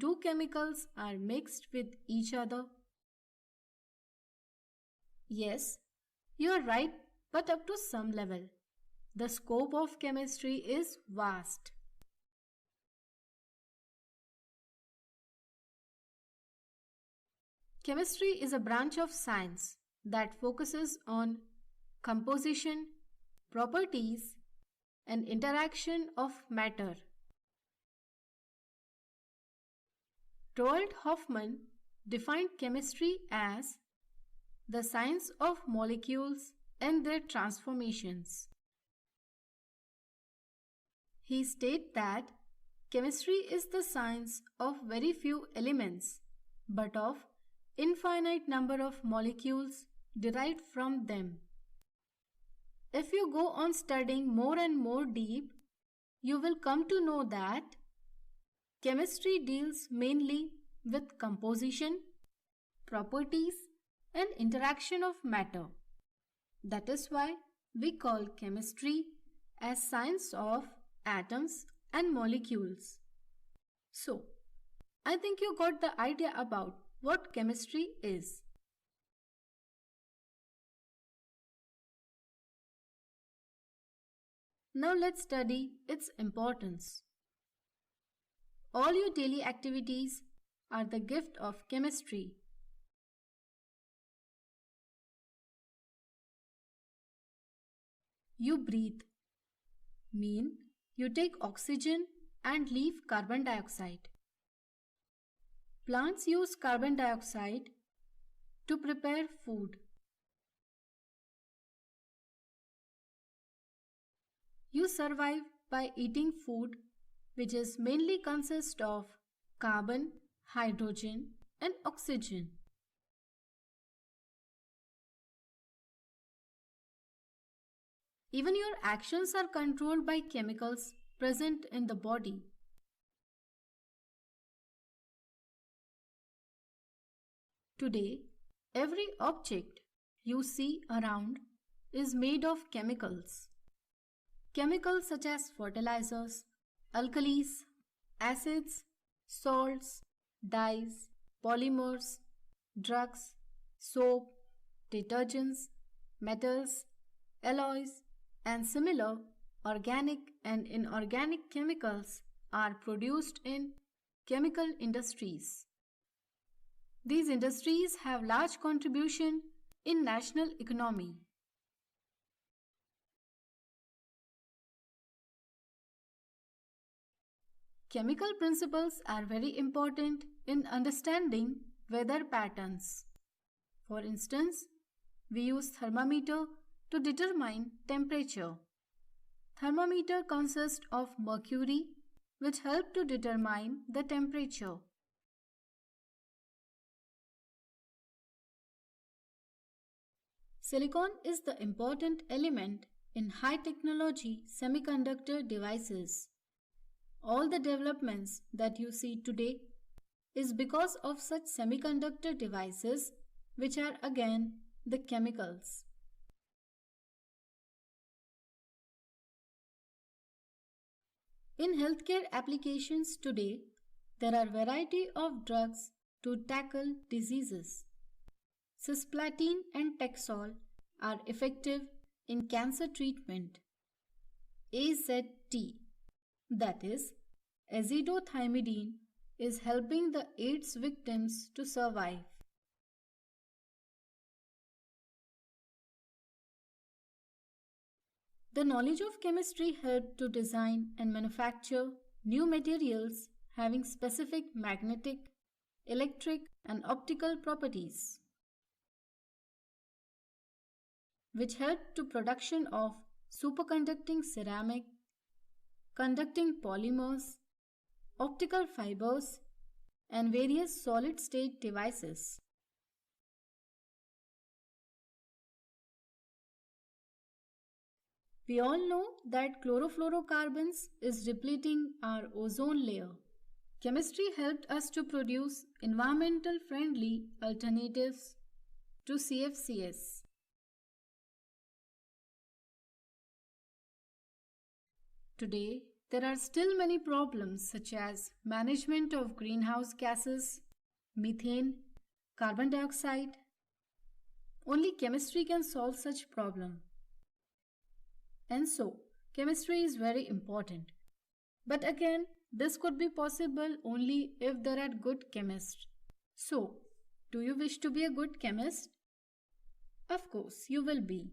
two chemicals are mixed with each other? Yes, you are right, but up to some level. The scope of chemistry is vast. Chemistry is a branch of science that focuses on composition, properties, and interaction of matter. Roald Hoffmann defined chemistry as the science of molecules and their transformations. He stated that chemistry is the science of very few elements, but of infinite number of molecules derived from them. If you go on studying more and more deep, you will come to know that chemistry deals mainly with composition, properties, and interaction of matter. That is why we call chemistry as science of atoms and molecules. So, I think you got the idea about what chemistry is. Now let's study its importance. All your daily activities are the gift of chemistry. You breathe, mean you take oxygen and leave carbon dioxide. Plants use carbon dioxide to prepare food. You survive by eating food which is mainly consist of carbon, hydrogen and oxygen. Even your actions are controlled by chemicals present in the body. Today, every object you see around is made of chemicals. Chemicals such as fertilizers, alkalis, acids, salts, dyes, polymers, drugs, soap, detergents, metals, alloys, and similar organic and inorganic chemicals are produced in chemical industries. These industries have large contribution in national economy. Chemical principles are very important in understanding weather patterns. For instance, we use thermometer to determine temperature. Thermometer consists of mercury, which help to determine the temperature. Silicon is the important element in high technology semiconductor devices. All the developments that you see today is because of such semiconductor devices, which are again the chemicals. In healthcare applications today, there are variety of drugs to tackle diseases. Cisplatin and Taxol are effective in cancer treatment. AZT, that is, azidothymidine, is helping the AIDS victims to survive. The knowledge of chemistry helped to design and manufacture new materials having specific magnetic, electric, and optical properties, which helped to production of superconducting ceramic, conducting polymers, optical fibers, and various solid-state devices. We all know that chlorofluorocarbons is depleting our ozone layer. Chemistry helped us to produce environmental friendly alternatives to CFCs. Today, there are still many problems such as management of greenhouse gases, methane, carbon dioxide. Only chemistry can solve such problem. And so, chemistry is very important. But again, this could be possible only if there are good chemists. So, do you wish to be a good chemist? Of course, you will be.